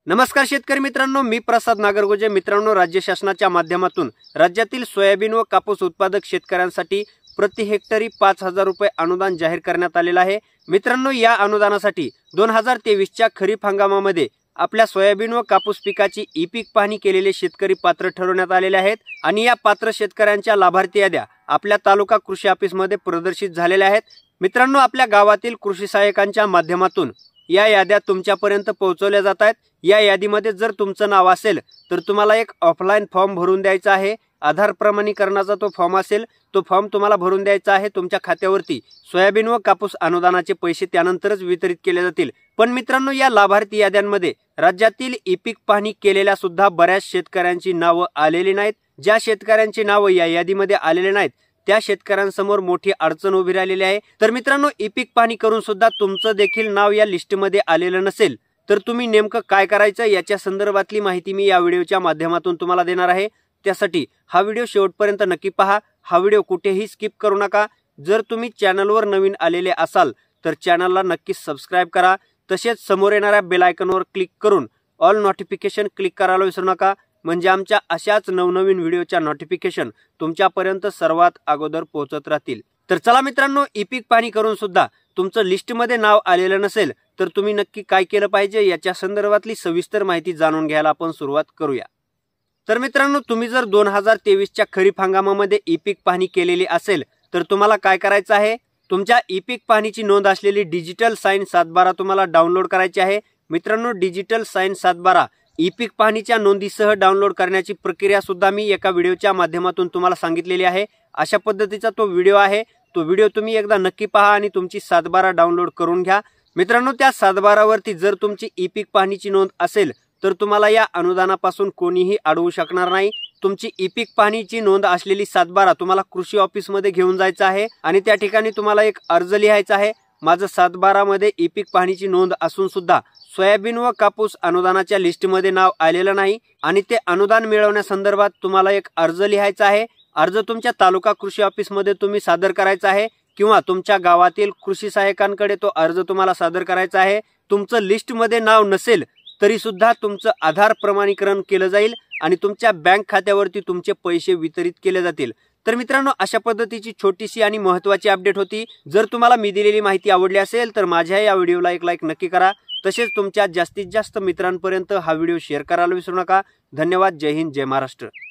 नमस्कार शेतकरी मित्रांनो, मी प्रसाद नागरगोजे। मित्रांनो, राज्य शासनाच्या माध्यमातून राज्यातील सोयाबीन व कापूस उत्पादक शेतकऱ्यांसाठी प्रति हेक्टरी 5,000 रुपये अनुदान जाहीर करण्यात आलेले आहे। मित्रांनो, या अनुदानासाठी 2023च्या खरीप हंगामामध्ये आपल्या सोयाबीन व कापूस पिकाची ई-पीक पाहणी केलेले शेतकरी पात्र ठरवण्यात आलेले आहेत आणि या पात्र शेतकऱ्यांच्या लाभार्थी याद्या आपल्या तालुका कृषी ऑफिस मध्ये प्रदर्शित झालेल्या आहेत। मित्रांनो, आपल्या गावातील कृषी सहाय्यकांच्या माध्यमातून या याद्या तुमच्यापर्यंत पोहोचवल्या जात आहेत। या यादीमध्ये जर तुमचं नाव असेल तर तुम्हाला एक ऑफलाइन फॉर्म भरून द्यायचा आहे। आधार प्रमाणीकरणाचा तो फॉर्म असेल, तो फॉर्म तुम्हाला भरून द्यायचा आहे। तुमच्या खात्यावरती सोयाबीन व कापूस अनुदानाचे पैसे त्यानंतरच वितरित केले जातील। पण मित्रांनो, या लाभार्थी याद्यांमध्ये राज्यातील ई-पीक पाहणी केलेल्या सुद्धा बऱ्याच शेतकऱ्यांची नावे आलेली नाहीत। ज्या शेतकऱ्यांची नावे या यादीमध्ये आलेले नाहीत त्या शेतकऱ्यांसमोर मोठी अडचण उभी राहिलेली आहे। तर मित्रांनो, ई-पीक पाहणी करून सुद्धा तुमचं देखील नाव या लिस्टमध्ये आलेलं नसेल तर तुम्ही नेमकं काय करायचं याच्या संदर्भातली माहिती मी या व्हिडिओच्या माध्यमातून तुम्हाला देणार आहे। त्यासाठी हा व्हिडिओ शेवटपर्यंत नक्की पहा। हा व्हिडिओ कुठेही स्किप करू नका। जर तुम्ही चॅनलवर नवीन आलेले असाल तर चॅनलला नक्की सबस्क्राइब करा। तसेच समोर येणाऱ्या बेल आयकॉनवर क्लिक करून ऑल नोटिफिकेशन क्लिक करायला विसरू नका, म्हणजे आमच्या अशाच नवनवीन व्हिडिओच्या नोटिफिकेशन तुमच्यापर्यंत सर्वात अगोदर पोहोचत राहतील। तर चला मित्रांनो, ई-पीक पाहणी करून सुद्धा तुमचं लिस्टमध्ये नाव आलेलं नसेल तर तुम्ही नक्की काय केलं पाहिजे याच्या संदर्भातली सविस्तर माहिती जाणून घ्यायला आपण सुरुवात करूया। तर मित्रांनो, तुम्ही जर 2023च्या खरीप हंगामामध्ये ई-पीक पाहणी केलेली असेल तर तुम्हाला काय करायचं आहे, तुमच्या ई-पीक पाहणीची नोंद असलेली डिजिटल साइन 7/12 तुम्हाला डाउनलोड करायची आहे। मित्रांनो, डिजिटल साइन 7/12 ई-पीक पाहणीच्या नोंदीसह डाउनलोड करण्याची प्रक्रिया सुद्धा मी एका व्हिडिओच्या माध्यमातून तुम्हाला सांगितलेली आहे। अशा पद्धतीचा तो व्हिडिओ आहे। तो व्हिडिओ तुम्ही एकदा नक्की पहा आणि तुमची 7/12 डाउनलोड करून घ्या। मित्रांनो, त्या 7/12 वरती जर तुमची ई-पीक पाहणीची नोंद असेल तर तुम्हाला या अनुदानापासून कोणीही अडवू शकणार नाही। तुमची ई-पीक पाहणीची नोंद असलेली 7/12 तुम्हाला कृषी ऑफिस मध्ये घेऊन जायचं आहे आणि त्या ठिकाणी तुम्हाला एक अर्ज लिहायचा आहे। माझं 7/12 मध्ये ई-पीक पाहणीची नोंद असून सुद्धा सोयाबीन व कापूस अनुदानाच्या लिस्टमध्ये नाव आलेलं नाही आणि ते अनुदान मिळवण्यासंदर्भात तुम्हाला एक अर्ज लिहायचा आहे। अर्ज तुमच्या तालुका कृषी ऑफिस मध्ये तुम्ही सादर करायचा आहे किंवा तुमच्या गावातील कृषी सहाय्यकांकडे तो अर्ज तुम्हाला सादर करायचा आहे। तुमचं लिस्टमध्ये नाव नसेल तरी सुद्धा तुमचं आधार प्रमाणीकरण केलं जाईल आणि तुमच्या बँक खात्यावरती तुमचे पैसे वितरित केले जातील। तर मित्रांनो, अशा पद्धतीची छोटीशी आणि महत्त्वाची अपडेट होती। जर तुम्हाला मी दिलेली माहिती आवडली असेल तर माझ्या या व्हिडिओला एक लाईक नक्की करा। तसेच तुमच्या जास्तीत जास्त मित्रांपर्यंत हा व्हिडिओ शेअर करायला विसरू नका। धन्यवाद। जय हिंद, जय महाराष्ट्र।